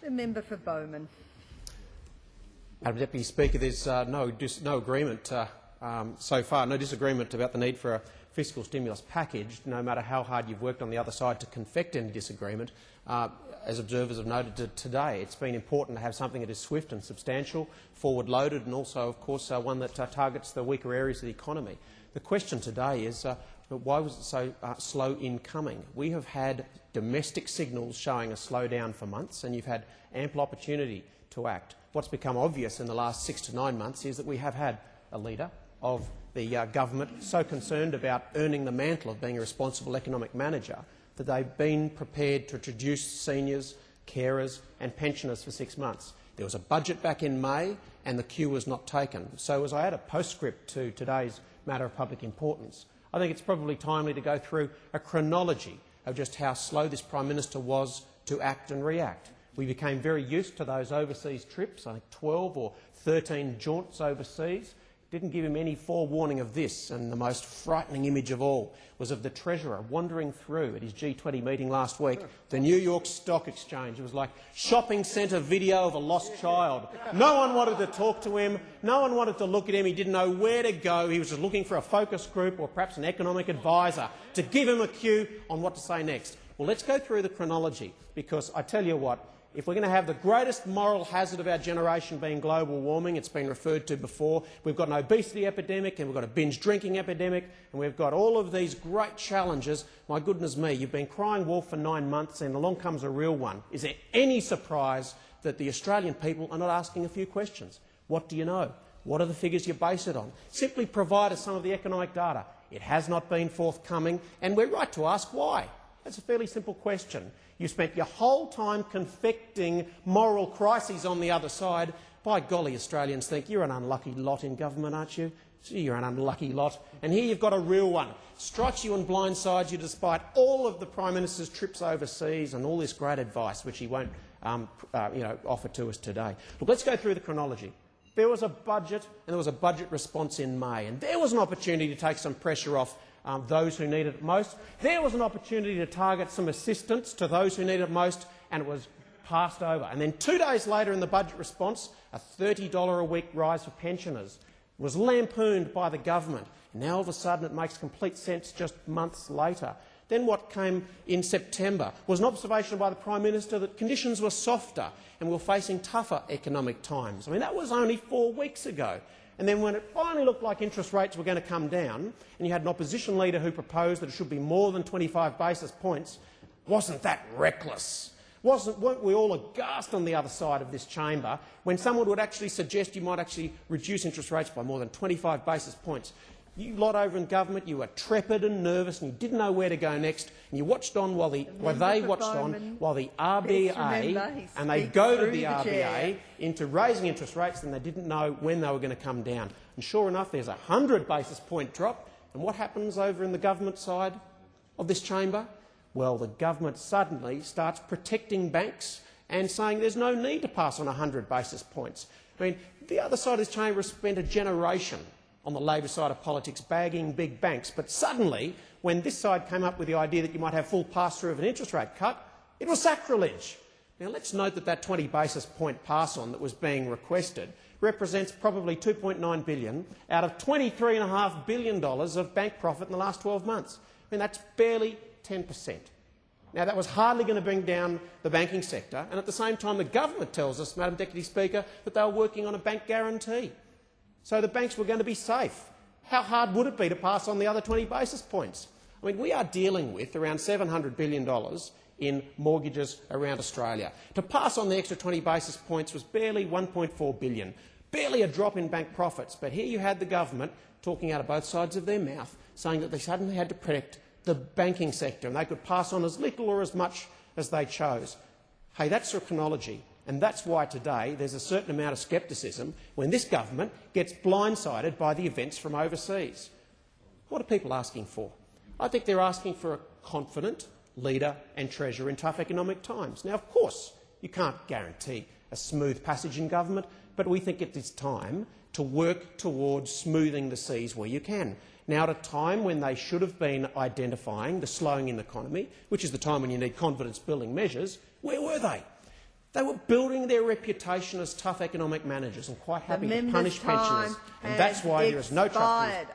The member for Bowman. Madam Deputy Speaker, there's no agreement so far, no disagreement about the need for a fiscal stimulus package, no matter how hard you've worked on the other side to confect any disagreement. As observers have noted today, it's been important to have something that is swift and substantial, forward-loaded, and also, of course, one that targets the weaker areas of the economy. The question today is why was it so slow in coming? We have had domestic signals showing a slowdown for months, and you've had ample opportunity to act. What's become obvious in the last 6 to 9 months is that we have had a leader of the government so concerned about earning the mantle of being a responsible economic manager that they've been prepared to introduce seniors, carers and pensioners for 6 months. There was a budget back in May and the cue was not taken. So as I add a postscript to today's matter of public importance, I think it's probably timely to go through a chronology of just how slow this Prime Minister was to act and react. We became very used to those overseas trips, I think 12 or 13 jaunts overseas. Didn't give him any forewarning of this, and the most frightening image of all was of the Treasurer wandering through at his G20 meeting last week, the New York Stock Exchange. It was like shopping centre video of a lost child. No one wanted to talk to him, no one wanted to look at him, he didn't know where to go, he was just looking for a focus group or perhaps an economic advisor to give him a cue on what to say next. Well, let's go through the chronology, because I tell you what, if we're going to have the greatest moral hazard of our generation being global warming, it's been referred to before, we've got an obesity epidemic and we've got a binge drinking epidemic and we've got all of these great challenges, my goodness me, you've been crying wolf for 9 months and along comes a real one. Is there any surprise that the Australian people are not asking a few questions? What do you know? What are the figures you base it on? Simply provide us some of the economic data. It has not been forthcoming and we're right to ask why. That's a fairly simple question. You spent your whole time confecting moral crises on the other side. By golly, Australians think you're an unlucky lot in government, aren't you? You're an unlucky lot. And here you've got a real one. Strikes you and blindsides you despite all of the Prime Minister's trips overseas and all this great advice, which he won't offer to us today. Look, let's go through the chronology. There was a budget and there was a budget response in May, and there was an opportunity to take some pressure off those who need it most. There was an opportunity to target some assistance to those who need it most, and it was passed over. And then 2 days later in the budget response, a $30 a week rise for pensioners was lampooned by the government. Now all of a sudden it makes complete sense just months later. Then what came in September was an observation by the Prime Minister that conditions were softer and we were facing tougher economic times. I mean, that was only 4 weeks ago. And then when it finally looked like interest rates were going to come down and you had an opposition leader who proposed that it should be more than 25 basis points, wasn't that reckless? Weren't we all aghast on the other side of this chamber when someone would actually suggest you might actually reduce interest rates by more than 25 basis points? You lot over in government, you were trepid and nervous and you didn't know where to go next, and you watched on while the RBA, and they goaded the RBA into raising interest rates, and they didn't know when they were going to come down. And sure enough, there's a 100 basis point drop, and what happens over in the government side of this chamber? Well, the government suddenly starts protecting banks and saying there's no need to pass on 100 basis points. I mean, the other side of this chamber has spent a generation on the Labor side of politics bagging big banks, but suddenly, when this side came up with the idea that you might have full pass-through of an interest rate cut, it was sacrilege. Now let's note that that 20 basis point pass-on that was being requested represents probably $2.9 billion out of $23.5 billion of bank profit in the last 12 months. I mean, that's barely 10%. Now, that was hardly going to bring down the banking sector, and at the same time the government tells us, Madam Deputy Speaker, that they were working on a bank guarantee. So the banks were going to be safe. How hard would it be to pass on the other 20 basis points? I mean, we are dealing with around $700 billion in mortgages around Australia. To pass on the extra 20 basis points was barely $1.4 billion, barely a drop in bank profits. But here you had the government talking out of both sides of their mouth, saying that they suddenly had to protect the banking sector and they could pass on as little or as much as they chose. Hey, that's your chronology. And that's why today there's a certain amount of scepticism when this government gets blindsided by the events from overseas. What are people asking for? I think they're asking for a confident leader and treasurer in tough economic times. Now, of course, you can't guarantee a smooth passage in government, but we think it is time to work towards smoothing the seas where you can. Now, at a time when they should have been identifying the slowing in the economy, which is the time when you need confidence-building measures, where were they? They were building their reputation as tough economic managers and quite happy to punish pensioners. And that's why there is no trust.